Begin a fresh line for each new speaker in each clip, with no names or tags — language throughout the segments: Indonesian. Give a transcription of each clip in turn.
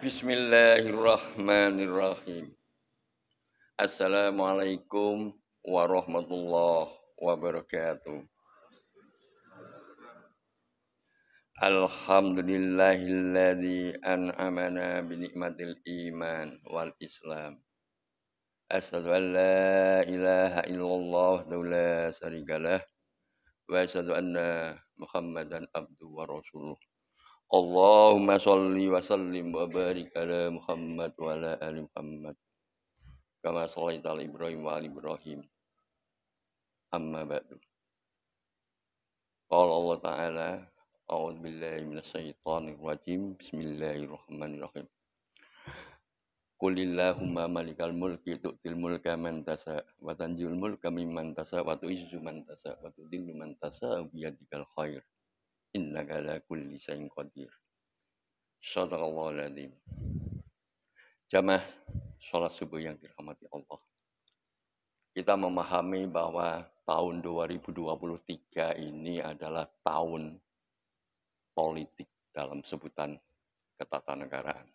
Bismillahirrahmanirrahim. Assalamualaikum warahmatullahi wabarakatuh. Alhamdulillahilladzi an'amana bi ni'matil iman wal islam. Asyhadu an la ilaha illallah wahdahu la syarikalah wa asyhadu anna Muhammadan abduhu wa rasuluh. Allahumma sholli wa sallim wa barik ala Muhammad wa ala ali Muhammad. Kama shallaita ala Ibrahim wa ali Ibrahim. Amma ba'du. Qala Allah Ta'ala, a'udzu billahi minasyaitonir rajim. Bismillahirrahmanirrahim. Qulillahumma malikal mulki tu'til mulka man tasha wa tanzi'ul mulka mimman tasha wa tu'izzu man tasha wa tudhillu man tasha bi yadikal khair. Innaka ala kulli syai'in qadir. Shadaqallahul adzim. Jamaah salat subuh yang dirahmati Allah. Kita memahami bahwa tahun 2023 ini adalah tahun politik dalam sebutan ketatanegaraan.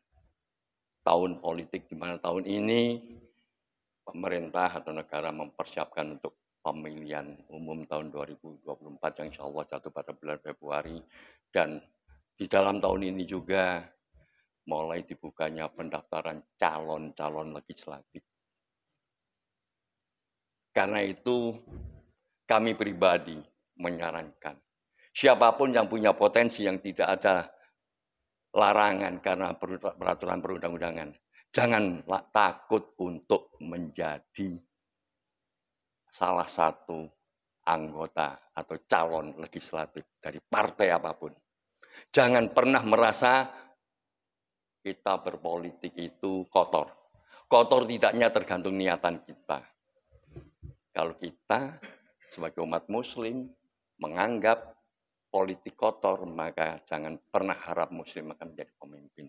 Tahun politik di mana tahun ini pemerintah atau negara mempersiapkan untuk pemilihan umum tahun 2024 yang insya Allah jatuh pada bulan Februari. Dan di dalam tahun ini juga mulai dibukanya pendaftaran calon-calon legislatif. Karena itu kami pribadi menyarankan siapapun yang punya potensi yang tidak ada larangan karena peraturan perundang-undangan, janganlah takut untuk menjadi salah satu anggota atau calon legislatif dari partai apapun. Jangan pernah merasa kita berpolitik itu kotor. Kotor tidaknya tergantung niatan kita. Kalau kita sebagai umat muslim menganggap politik kotor, maka jangan pernah harap muslim akan menjadi pemimpin.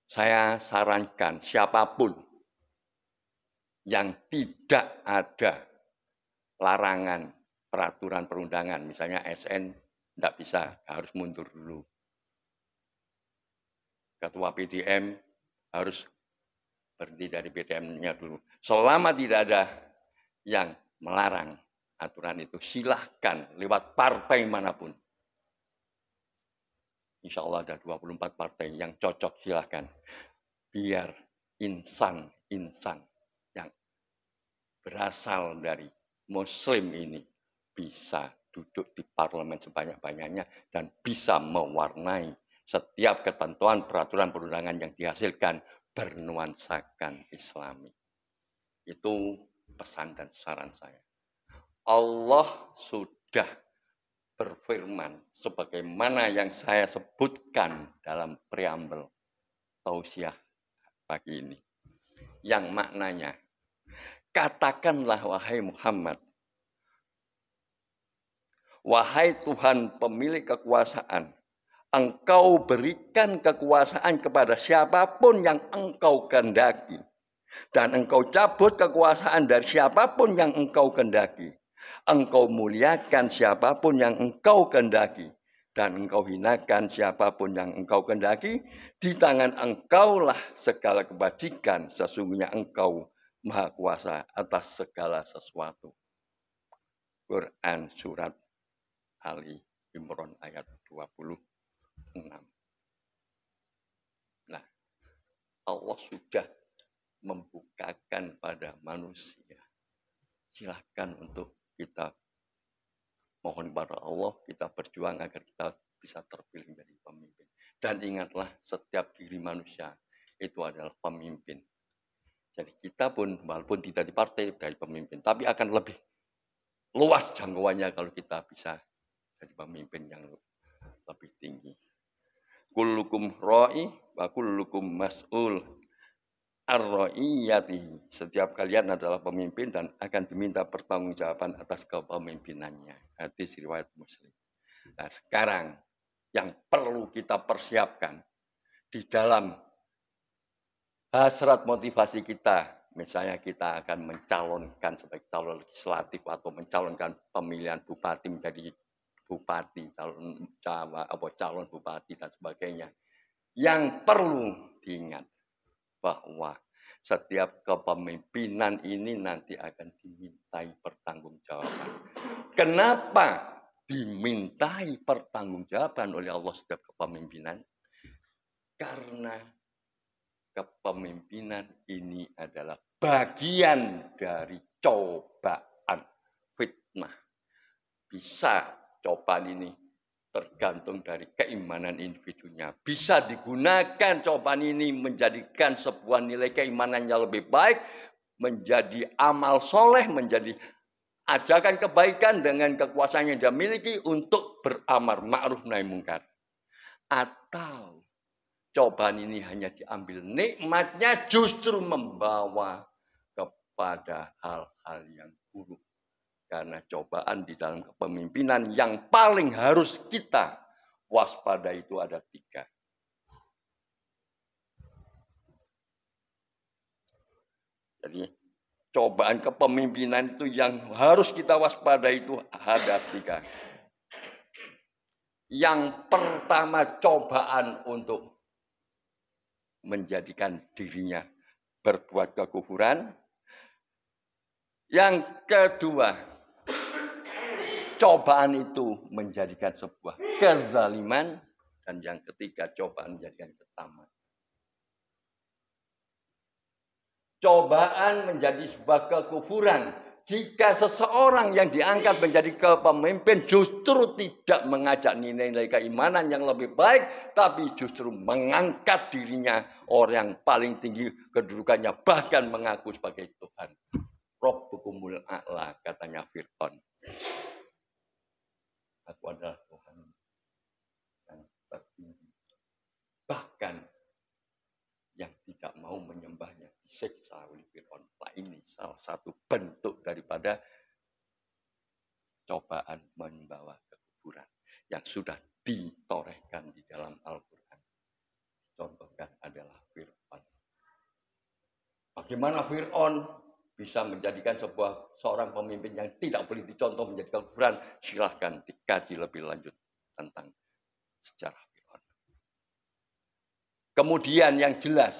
Saya sarankan siapapun yang tidak ada larangan peraturan perundangan, misalnya SN tidak bisa, harus mundur dulu. Ketua PDM harus berhenti dari PDM-nya dulu. Selama tidak ada yang melarang aturan itu, silahkan lewat partai manapun. Insya Allah ada 24 partai yang cocok, silahkan. Biar insan-insan yang berasal dari muslim ini bisa duduk di parlemen sebanyak-banyaknya dan bisa mewarnai setiap ketentuan peraturan perundangan yang dihasilkan bernuansakan Islami. Itu pesan dan saran saya. Allah sudah berfirman sebagaimana yang saya sebutkan dalam preambel tausiah pagi ini. Yang maknanya, katakanlah wahai Muhammad, wahai Tuhan pemilik kekuasaan, Engkau berikan kekuasaan kepada siapapun yang Engkau kehendaki. Dan Engkau cabut kekuasaan dari siapapun yang Engkau kehendaki. Engkau muliakan siapapun yang Engkau kehendaki. Dan Engkau hinakan siapapun yang Engkau kehendaki. Di tangan Engkaulah segala kebajikan. Sesungguhnya Engkau Maha Kuasa atas segala sesuatu. Quran Surat Ali Imran ayat 26. Nah, Allah sudah membukakan pada manusia. Silahkan untuk kita mohon kepada Allah, kita berjuang agar kita bisa terpilih menjadi pemimpin. Dan ingatlah, setiap diri manusia itu adalah pemimpin. Jadi kita pun walaupun tidak di partai dari pemimpin, tapi akan lebih luas jangkauannya kalau kita bisa jadi pemimpin yang lebih tinggi. Kullukum ra'i wa kullukum mas'ul ar-ra'iyati. Setiap kalian adalah pemimpin dan akan diminta pertanggungjawaban atas kepemimpinannya. Hadis riwayat Muslim. Nah, sekarang yang perlu kita persiapkan di dalam hasrat motivasi kita, misalnya kita akan mencalonkan sebagai calon legislatif atau mencalonkan pemilihan bupati menjadi bupati, calon bupati dan sebagainya. Yang perlu diingat bahwa setiap kepemimpinan ini nanti akan dimintai pertanggungjawaban. Kenapa dimintai pertanggungjawaban oleh Allah setiap kepemimpinan? Karena kepemimpinan ini adalah bagian dari cobaan, fitnah. Bisa cobaan ini tergantung dari keimanan individunya. Bisa digunakan cobaan ini menjadikan sebuah nilai keimanan yang lebih baik, menjadi amal soleh, menjadi ajakan kebaikan dengan kekuasaan yang dia miliki untuk beramar ma'ruf nahi mungkar. Atau cobaan ini hanya diambil nikmatnya justru membawa kepada hal-hal yang buruk. Karena cobaan di dalam kepemimpinan yang paling harus kita waspada itu ada 3. Jadi cobaan kepemimpinan itu yang harus kita waspada itu ada 3. Yang pertama cobaan untuk menjadikan dirinya berbuat kekufuran. Yang kedua, cobaan itu menjadikan sebuah kezaliman. Dan yang ketiga, cobaan menjadikan ketaman. Cobaan menjadi sebuah kekufuran. Jika seseorang yang diangkat menjadi kepemimpin justru tidak mengajak nilai-nilai keimanan yang lebih baik, tapi justru mengangkat dirinya orang yang paling tinggi kedudukannya, bahkan mengaku sebagai Tuhan. Rabbukumul a'la, katanya Fir'aun. Aku adalah Tuhan yang tertinggi. Bahkan yang tidak mau menyembahnya disiksa oleh Fir'aun. Nah, ini salah satu bentuk daripada cobaan membawa kekufuran yang sudah ditorehkan di dalam Al-Quran. Contohkan adalah Fir'aun. Bagaimana Fir'aun bisa menjadikan seorang pemimpin yang tidak boleh dicontoh menjadi kekufuran? Silahkan dikaji lebih lanjut tentang sejarah Fir'aun. Kemudian yang jelas,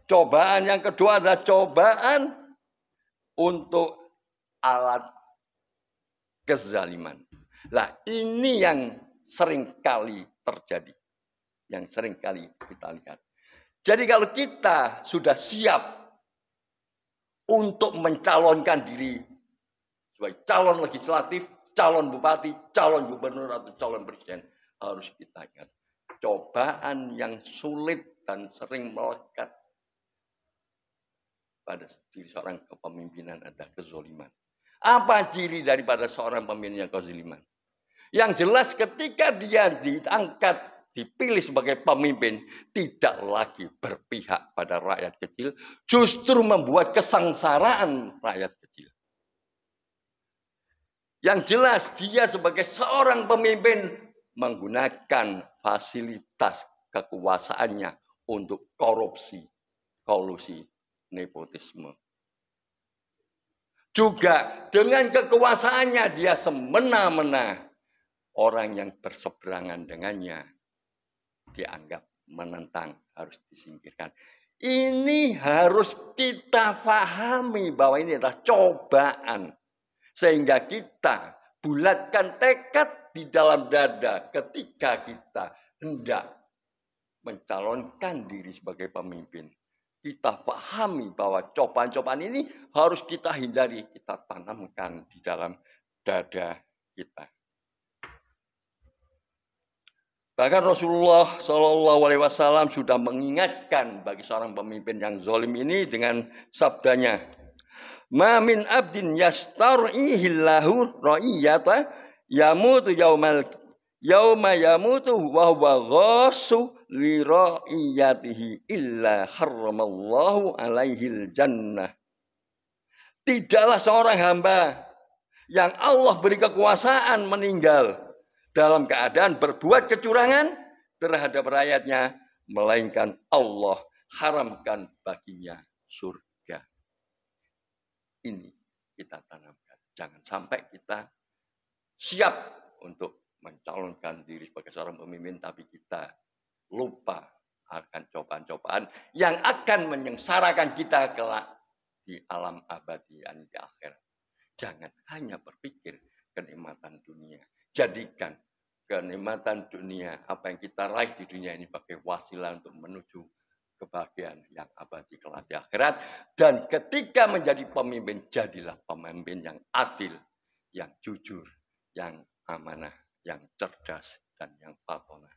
cobaan yang kedua adalah cobaan untuk alat kezaliman. Nah, ini yang sering kali terjadi. Yang sering kali kita lihat. Jadi kalau kita sudah siap untuk mencalonkan diri sebagai calon legislatif, calon bupati, calon gubernur, atau calon presiden, harus kita ingat. Cobaan yang sulit dan sering melekat pada diri seorang kepemimpinan adalah kezoliman. Apa ciri daripada seorang pemimpin yang kezoliman? Yang jelas ketika dia diangkat, dipilih sebagai pemimpin, tidak lagi berpihak pada rakyat kecil, justru membuat kesengsaraan rakyat kecil. Yang jelas dia sebagai seorang pemimpin menggunakan fasilitas kekuasaannya untuk korupsi, kolusi, nepotisme. Juga dengan kekuasaannya dia semena-mena orang yang berseberangan dengannya dianggap menentang, harus disingkirkan. Ini harus kita pahami bahwa ini adalah cobaan. Sehingga kita bulatkan tekad di dalam dada ketika kita hendak mencalonkan diri sebagai pemimpin. Kita pahami bahwa cobaan-cobaan ini harus kita hindari, kita tanamkan di dalam dada kita. Bahkan Rasulullah SAW sudah mengingatkan bagi seorang pemimpin yang zalim ini dengan sabdanya, "Ma min abdin yastar'ihillahu ra'iyata yamutu yauma yamutu wa huwa ghassu li ra'iyatihi illa harramallahu alaihil jannah." Tidaklah seorang hamba yang Allah beri kekuasaan meninggal dalam keadaan berbuat kecurangan terhadap rakyatnya, melainkan Allah haramkan baginya surga. Ini kita tanamkan. Jangan sampai kita siap untuk mencalonkan diri sebagai seorang pemimpin, tapi kita lupa akan cobaan-cobaan yang akan menyengsarakan kita kelak di alam abadi yang di akhirat. Jangan hanya berpikir kenikmatan dunia. Jadikan kenikmatan dunia, apa yang kita raih di dunia ini sebagai wasilah untuk menuju kebahagiaan yang abadi kelak di akhirat. Dan ketika menjadi pemimpin, jadilah pemimpin yang adil, yang jujur, yang amanah, yang cerdas, dan yang fatonah.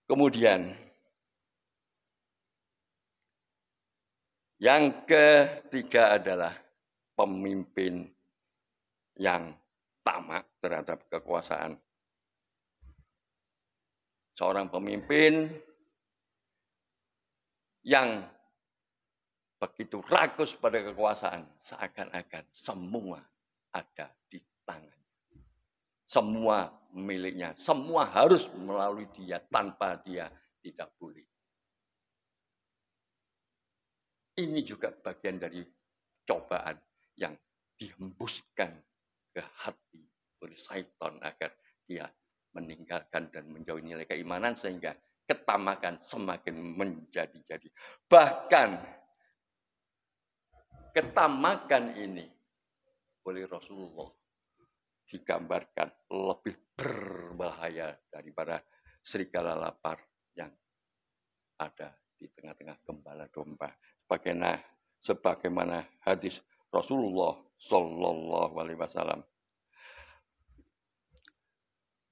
Kemudian, yang ketiga adalah pemimpin yang tamak terhadap kekuasaan. Seorang pemimpin yang begitu rakus pada kekuasaan, seakan-akan semua ada di tangan. Semua miliknya, semua harus melalui dia, tanpa dia tidak boleh. Ini juga bagian dari cobaan yang dihembuskan ke hati oleh syaitan agar dia meninggalkan dan menjauhi nilai keimanan sehingga ketamakan semakin menjadi-jadi. Bahkan ketamakan ini oleh Rasulullah digambarkan lebih berbahaya daripada serigala lapar yang ada di tengah-tengah gembala domba. Sebagaimana hadis Rasulullah Sallallahu Alaihi Wasallam.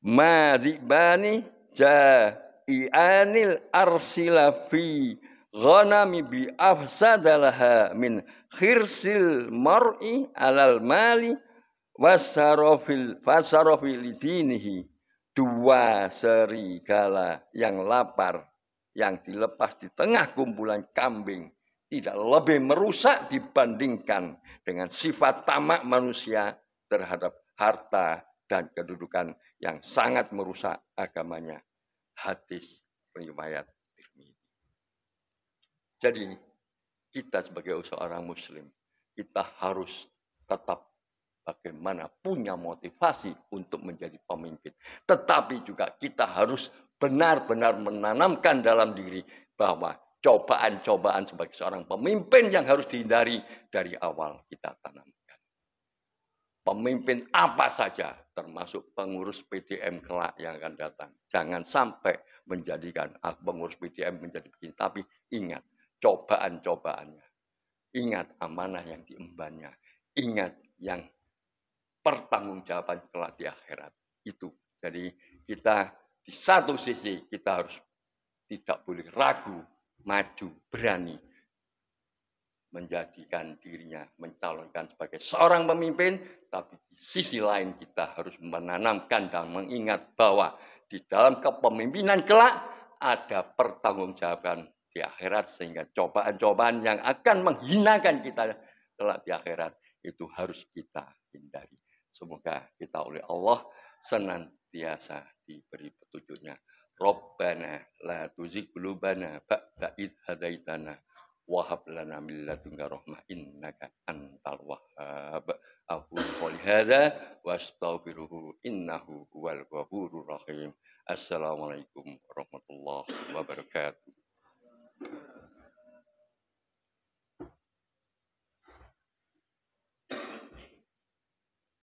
Madzibani ja'ianil arsila fi ghanami bi afsadalaha min khirsil mar'i alal mali wasarofil lidinihi. Dua serigala yang lapar yang dilepas di tengah kumpulan kambing tidak lebih merusak dibandingkan dengan sifat tamak manusia terhadap harta dan kedudukan yang sangat merusak agamanya. Hadis riwayat Tirmidzi. Jadi kita sebagai seorang muslim, kita harus tetap bagaimana punya motivasi untuk menjadi pemimpin. Tetapi juga kita harus benar-benar menanamkan dalam diri bahwa cobaan-cobaan sebagai seorang pemimpin yang harus dihindari dari awal kita tanamkan. Pemimpin apa saja, termasuk pengurus PDM kelak yang akan datang. Jangan sampai menjadikan pengurus PDM menjadi begini. Tapi ingat cobaan-cobaannya. Ingat amanah yang diembannya. Ingat yang pertanggungjawaban kelak di akhirat. Itu. Jadi kita di satu sisi kita harus tidak boleh ragu, maju, berani menjadikan dirinya mencalonkan sebagai seorang pemimpin, tapi di sisi lain kita harus menanamkan dan mengingat bahwa di dalam kepemimpinan kelak ada pertanggungjawaban di akhirat sehingga cobaan-cobaan yang akan menghinakan kita kelak di akhirat itu harus kita hindari. Semoga kita oleh Allah senantiasa diberi petunjuknya. Rabbana la tuzigh qulubana ba'da idh hadaitana wahab lana min ladunka rahmah innaka antal wahhab. Aku qouli hadza wa astaghfiruhu innahu huwal ghafurur rahim. Assalamualaikum warahmatullahi wabarakatuh.